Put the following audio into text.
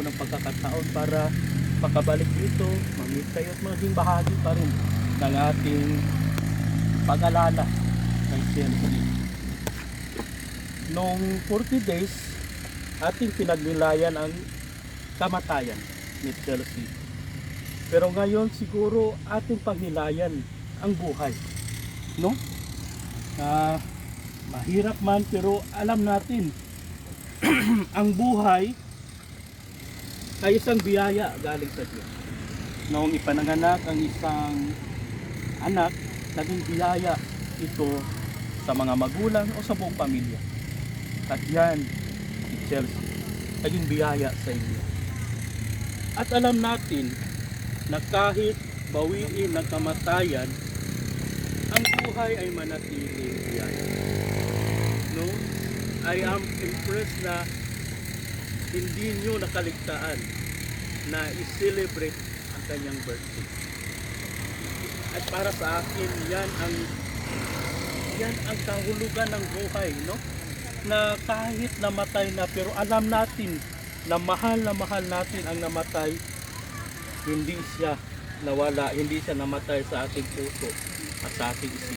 ng pagkakataon para makabalik dito, mamit kayo at maging bahagi pa rin ng ating pag-alala kay Chelsea. Noong 40 days, ating pinagnilayan ang kamatayan ni Chelsea. Pero ngayon siguro ating pagnilayan ang buhay. No? Mahirap man pero alam natin ang buhay ay isang biyaya galing sa Diyos. Noong ipananganak ang isang anak, naging biyaya ito sa mga magulang o sa buong pamilya. At yan, si Chelsea, naging biyaya sa inyo. At alam natin na kahit bawiin ng kamatayan, ang buhay ay manatiling biyaya. No? I am impressed na hindi nyo nakaligtaan na i-celebrate ang kanyang birthday. At para sa akin, yan ang kahulugan ng buhay, no? Na kahit namatay na, pero alam natin na mahal natin ang namatay, hindi siya nawala, hindi siya namatay sa ating puso at sa ating isipan.